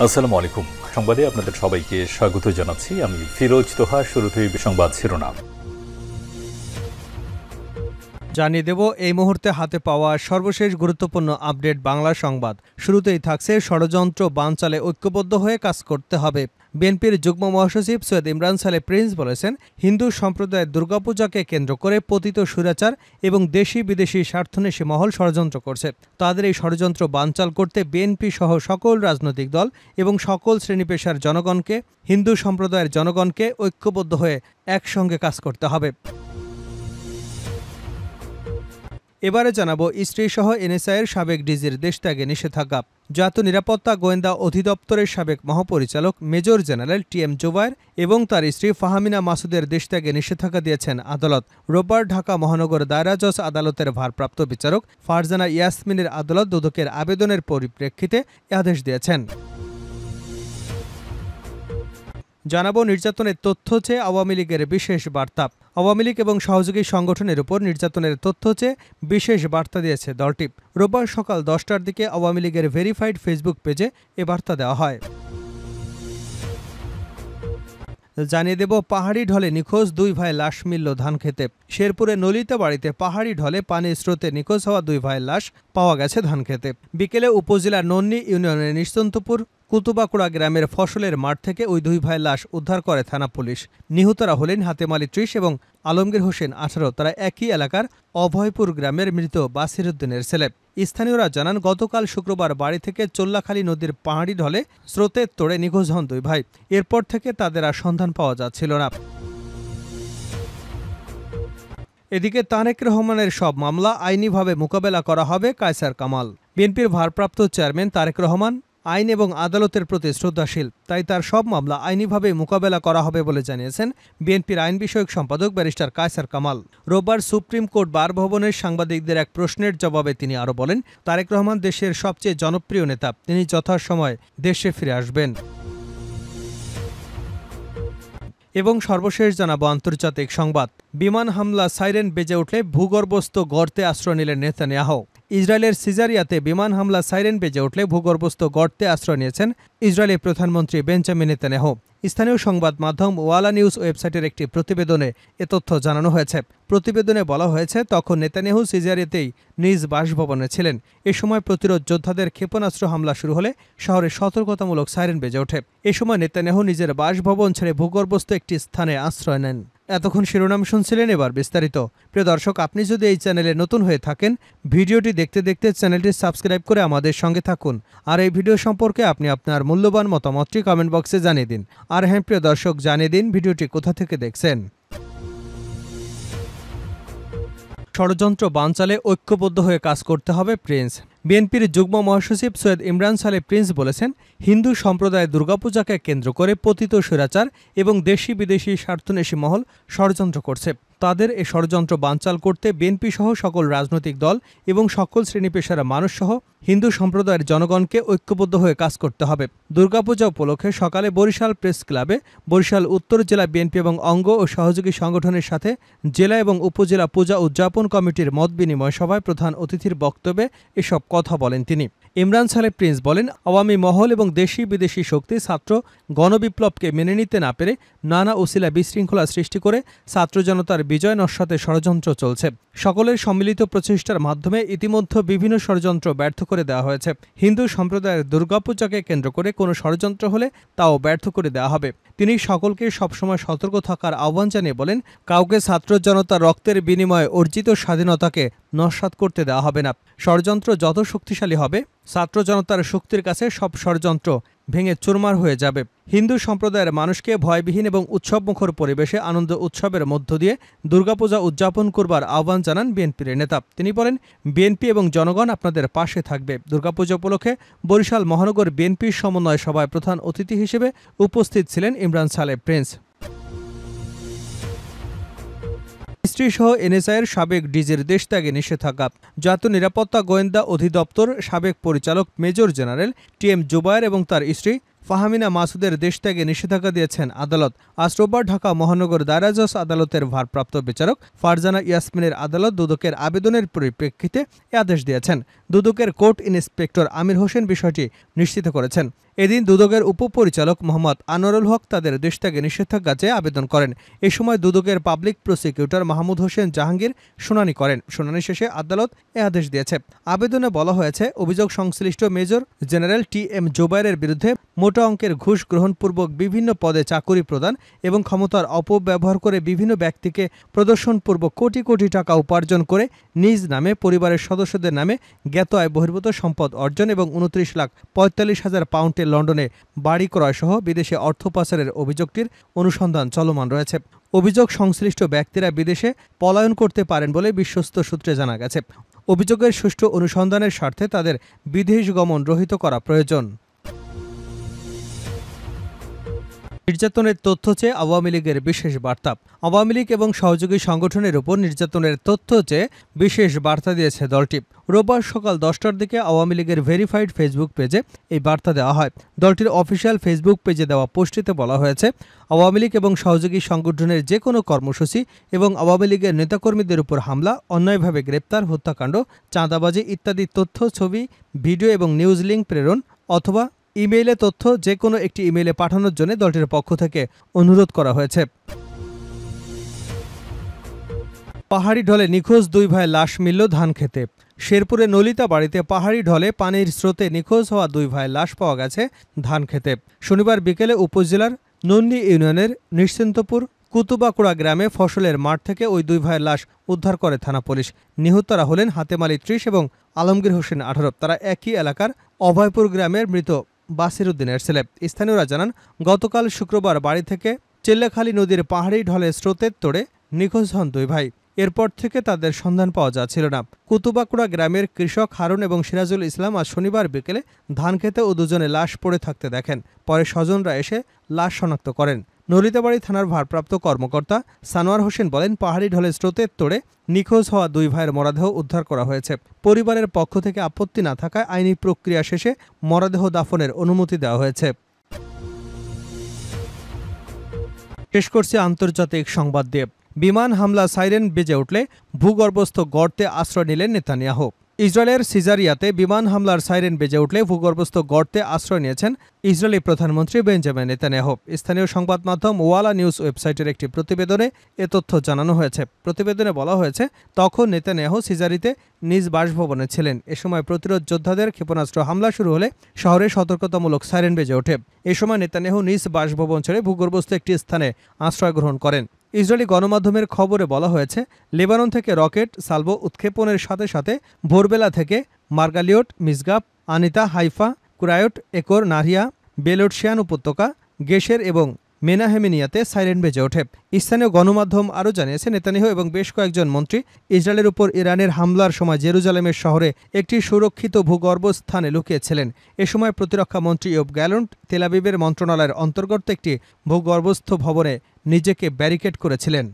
আসসালামু আলাইকুম। সংবাদে আপনাদের সবাইকে স্বাগত জানাচ্ছি। আমি ফিরোজ তোহা। শুরুতেই সংবাদ শিরোনাম জানিয়ে দেব এই মুহূর্তে হাতে পাওয়া সর্বশেষ গুরুত্বপূর্ণ আপডেট বাংলা সংবাদ। শুরুতেই থাকছে ষড়যন্ত্র বানচালে ঐক্যবদ্ধ হয়ে কাজ করতে হবে। বিএনপির যুগ্ম মহাসচিব সৈয়দ ইমরান সালে প্রিন্স বলেছেন, হিন্দু সম্প্রদায়ের দুর্গাপূজাকে কেন্দ্র করে পতিত স্বৈরাচার এবং দেশি বিদেশি স্বার্থন্বেষী মহল ষড়যন্ত্র করছে। তাদের এই ষড়যন্ত্র বানচাল করতে বিএনপি সহ সকল রাজনৈতিক দল এবং সকল শ্রেণী পেশার জনগণকে, হিন্দু সম্প্রদায়ের জনগণকে ঐক্যবদ্ধ হয়ে একসঙ্গে কাজ করতে হবে। এবারে জানাবো স্ত্রীসহ এনএসআইয়ের সাবেক ডিজির দেশত্যাগে নিষেধাজ্ঞা। জাতীয় নিরাপত্তা গোয়েন্দা অধিদপ্তরের সাবেক মহাপরিচালক মেজর জেনারেল টিএম জুবায়ের এবং তার স্ত্রী ফাহমিনা মাসুদের দেশত্যাগে নিষেধাজ্ঞা দিয়েছেন আদালত। রোববার ঢাকা মহানগর দায়রা জজ আদালতের ভারপ্রাপ্ত বিচারক ফারজানা ইয়াসমিনের আদালত দুদকের আবেদনের পরিপ্রেক্ষিতে এ আদেশ দিয়েছেন। জানাবো নির্যাতনের তথ্য চেয়ে আওয়ামী লীগের বিশেষ বার্তা। আওয়ামী লীগ এবং সহযোগী সংগঠনের উপর নির্যাতনের তথ্য চেয়ে বিশেষ বার্তা দিয়েছে দলটি। রোববার সকাল 10টার দিকে আওয়ামী লীগের ভেরিফাইড ফেসবুক পেজে এ বার্তা দেওয়া হয়। জানিয়ে দেব পাহাড়ি ঢলে নিখোঁজ দুই ভাই লাশ মিলল ধানক্ষেতে। শেরপুরে নলিতা বাড়িতে পাহাড়ি ঢলে পানির স্রোতে নিখোঁজ হওয়া দুই ভাইয়ের লাশ পাওয়া গেছে ধানক্ষেতে। বিকেলে উপজেলার নন্নী ইউনিয়নের নিস্তন্তপুর কুতুবাকুড়া গ্রামের ফসলের মাঠ থেকে ওই দুই ভাইয়ের লাশ উদ্ধার করে থানা পুলিশ। নিহতরা হলেন হাতেম আলী 30 এবং আলমগীর হোসেন 18। তারা একই এলাকার অভয়পুর গ্রামের মৃত বাসির উদ্দিনের ছেলে। স্থানীয়রা জানান, গতকাল শুক্রবার বাড়ি থেকে চোল্লাখালী নদীর পাহাড়ি ঢলে স্রোতের তোড়ে নিখোঁজ হন দুই ভাই। এরপর থেকে তাদের আর সন্ধান পাওয়া যাচ্ছিল না। এদিকে তারেক রহমানের সব মামলা আইনিভাবে মোকাবেলা করা হবে কায়সার কামাল। বিএনপির ভারপ্রাপ্ত চেয়ারম্যান তারেক রহমান আইন এবং আদালতের প্রতি শ্রদ্ধাশীল, তাই তার সব মামলা আইনিভাবে মোকাবেলা করা হবে বলে জানিয়েছেন বিএনপির আইন বিষয়ক সম্পাদক ব্যারিস্টার কায়সার কামাল। রোববার সুপ্রিম কোর্ট বার ভবনের সাংবাদিকদের এক প্রশ্নের জবাবে তিনি আরও বলেন, তারেক রহমান দেশের সবচেয়ে জনপ্রিয় নেতা, তিনি যথাসময়ে দেশে ফিরে আসবেন। এবং সর্বশেষ জানাবো আন্তর্জাতিক সংবাদ। বিমান হামলা সাইরেন বেজে উঠলে ভূগর্ভস্থ গর্তে আশ্রয় নিলেন নেতানিয়াহু। ইসরায়েলের সিজারিয়াতে বিমান হামলা সাইরেন বেজে উঠলে ভূগর্ভস্থ গর্তে আশ্রয় নিয়েছেন ইসরায়েলের প্রধানমন্ত্রী বেঞ্জামিন নেতানিয়াহু। স্থানীয় সংবাদ মাধ্যম ওয়ালা নিউজ ওয়েবসাইটের একটি প্রতিবেদনে এ তথ্য জানানো হয়েছে। প্রতিবেদনে বলা হয়েছে, তখন নেতানিয়াহু সিজারিয়াতেই নিজ বাসভবনে ছিলেন। এ সময় প্রতিরোধ যোদ্ধাদের ক্ষেপণাস্ত্র হামলা শুরু হলে শহরে সতর্কতামূলক সাইরেন বেজে ওঠে। এ সময় নেতানিয়াহু নিজের বাসভবন ছেড়ে ভূগর্ভস্থ একটি স্থানে আশ্রয় নেন। এতক্ষণ শিরোনাম শুনছিলেন, এবার বিস্তারিত। প্রিয় দর্শক, আপনি যদি এই চ্যানেলে নতুন হয়ে থাকেন, ভিডিওটি দেখতে দেখতে চ্যানেলটি সাবস্ক্রাইব করে আমাদের সঙ্গে থাকুন। আর এই ভিডিও সম্পর্কে আপনি আপনার মূল্যবান মতামতটি কমেন্ট বক্সে জানিয়ে দিন। আর হ্যাঁ প্রিয় দর্শক, জানিয়ে দিন ভিডিওটি কোথা থেকে দেখছেন। ষড়যন্ত্র বানচালে ঐক্যবদ্ধ হয়ে কাজ করতে হবে প্রিন্স। বিএনপির যুগ্ম মহাসচিব সৈয়দ ইমরান সালে প্রিন্স বলেছেন, হিন্দু সম্প্রদায়ের দুর্গাপূজাকে কেন্দ্র করে পতিত স্বৈরাচার এবং দেশি বিদেশি স্বার্থন্বেষী মহল ষড়যন্ত্র করছে। তাদের এ ষড়যন্ত্র বানচাল করতে বিএনপি সহ সকল রাজনৈতিক দল এবং সকল শ্রেণী পেশার মানুষ সহ হিন্দু সম্প্রদায়ের জনগণকে ঐক্যবদ্ধ হয়ে কাজ করতে হবে। দুর্গাপূজা উপলক্ষে সকালে বরিশাল প্রেস ক্লাবে বরিশাল উত্তর জেলা বিএনপি এবং অঙ্গ ও সহযোগী সংগঠনের সাথে জেলা এবং উপজেলা পূজা উদযাপন কমিটির মত বিনিময় সভায় প্রধান অতিথির বক্তব্যে এসব কথা বলেন তিনি। ইমরান সালে প্রিন্স বলেন, আওয়ামী মহল এবং দেশি বিদেশি শক্তি ছাত্র গণবিপ্লবকে মেনে নিতে না পেরে নানা উসিলা বিশৃঙ্খলা সৃষ্টি করে ছাত্র জনতার বিজয় নস্যাতে ষড়যন্ত্র চলছে। সকলের সম্মিলিত প্রচেষ্টার মাধ্যমে ইতিমধ্যে বিভিন্ন ষড়যন্ত্র ব্যর্থ করে দেওয়া হয়েছে। হিন্দু সম্প্রদায়ের দুর্গাপূজাকে কেন্দ্র করে কোনো ষড়যন্ত্র হলে তাও ব্যর্থ করে দেওয়া হবে। তিনি সকলকে সবসময় সতর্ক থাকার আহ্বান জানিয়ে বলেন, কাউকে ছাত্র জনতার রক্তের বিনিময়ে অর্জিত স্বাধীনতাকে নস্যাৎ করতে দেওয়া হবে না। ষড়যন্ত্র যত শক্তিশালী হবে, ছাত্র জনতার শক্তির কাছে সব ষড়যন্ত্র ভেঙে চুরমার হয়ে যাবে। হিন্দু সম্প্রদায়ের মানুষকে ভয়বিহীন এবং উৎসবমুখর পরিবেশে আনন্দ উৎসবের মধ্য দিয়ে দুর্গাপূজা উদযাপন করবার আহ্বান জানান বিএনপির নেতা। তিনি বলেন, বিএনপি এবং জনগণ আপনাদের পাশে থাকবে। দুর্গাপূজা উপলক্ষে বরিশাল মহানগর বিএনপির সমন্বয় সভায় প্রধান অতিথি হিসেবে উপস্থিত ছিলেন ইমরান সালে প্রিন্স। স্ত্রীসহ এনএসআইয়ের সাবেক ডিজির দেশত্যাগে নিষেধাজ্ঞা। জাতীয় নিরাপত্তা গোয়েন্দা অধিদপ্তর সাবেক পরিচালক মেজর জেনারেল টিএম জুবায়ের এবং তার স্ত্রী ফাহমিনা মাসুদের দেশত্যাগে নিষেধাজ্ঞা দিয়েছেন আদালত। আজ রোববার ঢাকা মহানগর দায়রা জজ আদালতের ভারপ্রাপ্ত বিচারক ফারজানা ইয়াসমিনের আদালত দুদকের আবেদনের পরিপ্রেক্ষিতে এ আদেশ দিয়েছেন। দুদকের কোর্ট ইন্সপেক্টর আমির হোসেন বিষয়টি নিশ্চিত করেছেন। এদিন দুদকের উপপরিচালক মোহাম্মদ আনোয়ারুল হক তাদের দেশত্যাগে নিষেধাজ্ঞা চেয়ে আবেদন করেন। এ সময় দুদকের পাবলিক প্রসিকিউটর মাহমুদ হোসেন জাহাঙ্গীর শুনানি করেন। শুনানি শেষে আদালত এ আদেশ দিয়েছে। আবেদনে বলা হয়েছে, অভিযোগ সংশ্লিষ্ট মেজর জেনারেল টি.এম. জোবায়েরের বিরুদ্ধে মোটা অঙ্কের ঘুষ গ্রহণপূর্বক বিভিন্ন পদে চাকুরি প্রদান এবং ক্ষমতার অপব্যবহার করে বিভিন্ন ব্যক্তিকে প্রদর্শনপূর্বক কোটি কোটি টাকা উপার্জন করে নিজ নামে, পরিবারের সদস্যদের নামে জ্ঞাত আয় বহির্ভূত সম্পদ অর্জন এবং 29,45,000 পাউন্ডে লন্ডনে বাড়ি ক্রয় সহ বিদেশে অর্থ পাচারের অভিযোগটির অনুসন্ধান চলমান রয়েছে। অভিযোগ সংশ্লিষ্ট ব্যক্তিরা বিদেশে পলায়ন করতে পারেন বলে বিশ্বস্ত সূত্রে জানা গেছে। অভিযোগের সুষ্ঠু অনুসন্ধানের স্বার্থে তাদের বিদেশ গমন রহিত করা প্রয়োজন। নির্যাতনের তথ্য চেয়ে আওয়ামী লীগের বিশেষ বার্তা। আওয়ামী লীগ এবং সহযোগী সংগঠনের উপর নির্যাতনের তথ্য চেয়ে বিশেষ বার্তা দিয়েছে দলটি। রোববার সকাল 10টার দিকে আওয়ামী লীগের ভেরিফাইড ফেসবুক পেজে এই বার্তা দেওয়া হয়। দলটির অফিসিয়াল ফেসবুক পেজে দেওয়া পোস্টটিতে বলা হয়েছে, আওয়ামী লীগ এবং সহযোগী সংগঠনের যে কোনো কর্মসূচি এবং আওয়ামী লীগের নেতাকর্মীদের উপর হামলা, অন্যায়ভাবে গ্রেপ্তার, হত্যাকাণ্ড, চাঁদাবাজি ইত্যাদি তথ্য, ছবি, ভিডিও এবং নিউজ লিঙ্ক প্রেরণ অথবা ইমেইলে তথ্য যে কোনো একটি ইমেইলে পাঠানোর জন্য দলটির পক্ষ থেকে অনুরোধ করা হয়েছে। পাহাড়ি ঢলে নিখোঁজ 2 ভাইয়ের লাশ মিলল ধানক্ষেতে। শেরপুরে নলিতা বাড়িতে পাহাড়ি ঢলে পানির স্রোতে নিখোঁজ হওয়া 2 ভাইয়ের লাশ পাওয়া গেছে ধানক্ষেতে। শনিবার বিকেলে উপজেলার নন্দী ইউনিয়নের নিশ্চিন্তপুর কুতুবাকুড়া গ্রামে ফসলের মাঠ থেকে ওই 2 ভাইয়ের লাশ উদ্ধার করে থানা পুলিশ। নিহতরা হলেন হাতেম আলী 30 এবং আলমগীর হোসেন 18। তারা একই এলাকার অভয়পুর গ্রামের মৃত বাসির উদ্দিনের ছেলে। স্থানীয়রা জানান, গতকাল শুক্রবার বাড়ি থেকে চেল্লাখালী নদীর পাহাড়ি ঢলে স্রোতের তোড়ে নিখোঁজ হন 2 ভাই। এরপর থেকে তাদের সন্ধান পাওয়া যাচ্ছিল না। কুতুবাকুড়া গ্রামের কৃষক হারুন এবং সিরাজুল ইসলাম আজ শনিবার বিকেলে ধান খেতে ও দুজনে লাশ পড়ে থাকতে দেখেন। পরে স্বজনরা এসে লাশ শনাক্ত করেন। নলিতাবাড়ি থানার ভারপ্রাপ্ত কর্মকর্তা সানোয়ার হোসেন বলেন, পাহাড়ি ঢলে স্রোতের তোড়ে নিখোঁজ হওয়া 2 ভাইয়ের মরদেহ উদ্ধার করা হয়েছে। পরিবারের পক্ষ থেকে আপত্তি না থাকায় আইনি প্রক্রিয়া শেষে মরদেহ দাফনের অনুমতি দেওয়া হয়েছে। শেষ করছে আন্তর্জাতিক সংবাদ দিয়ে। বিমান হামলা সাইরেন বেজে উঠলে ভূগর্ভস্থ গর্তে আশ্রয় নিলেন নেতানিয়াহু। ইসরায়েলের সিজারিয়াতে বিমান হামলার সাইরেন বেজে উঠলে ভূগর্ভস্থ গর্তে আশ্রয় নিয়েছেন ইসরায়েলি প্রধানমন্ত্রী বেঞ্জামিন নেতানিয়াহু। স্থানীয় সংবাদ মাধ্যম ওয়ালা নিউজ ওয়েবসাইটের একটি প্রতিবেদনে এ তথ্য জানানো হয়েছে। প্রতিবেদনে বলা হয়েছে, তখন নেতানিয়াহু সিজারিতে নিজ বাসভবনে ছিলেন। এ সময় প্রতিরোধ যোদ্ধাদের ক্ষেপণাস্ত্র হামলা শুরু হলে শহরে সতর্কতামূলক সাইরেন বেজে ওঠে। এ সময় নেতানিয়াহু নিজ বাসভবন ছেড়ে ভূগর্ভস্থ একটি স্থানে আশ্রয় গ্রহণ করেন। ইসরায়েলি গণমাধ্যমের খবরে বলা হয়েছে, লেবানন থেকে রকেট সালভো উৎক্ষেপণের সাথে সাথে ভোরবেলা থেকে মার্গালিওট, মিসগাব, আনিতা, হাইফা, কুরায়ট, একর, নারিয়া, বেলোটশিয়ান উপত্যকা, গেশের এবং মেনাহেমিনিয়াতে সাইরেন বেজে ওঠে। স্থানীয় গণমাধ্যম আরও জানিয়েছে, নেতানিয়াহু এবং বেশ কয়েকজন মন্ত্রী ইসরায়েলের উপর ইরানের হামলার সময় জেরুজালেমের শহরে একটি সুরক্ষিত ভূগর্ভস্থানে লুকিয়েছিলেন। এ সময় প্রতিরক্ষা মন্ত্রী ইয়োব গ্যালন্ট তেল আবিবের মন্ত্রণালয়ের অন্তর্গত একটি ভূগর্ভস্থ ভবনে নিজেকে ব্যারিকেড করেছিলেন।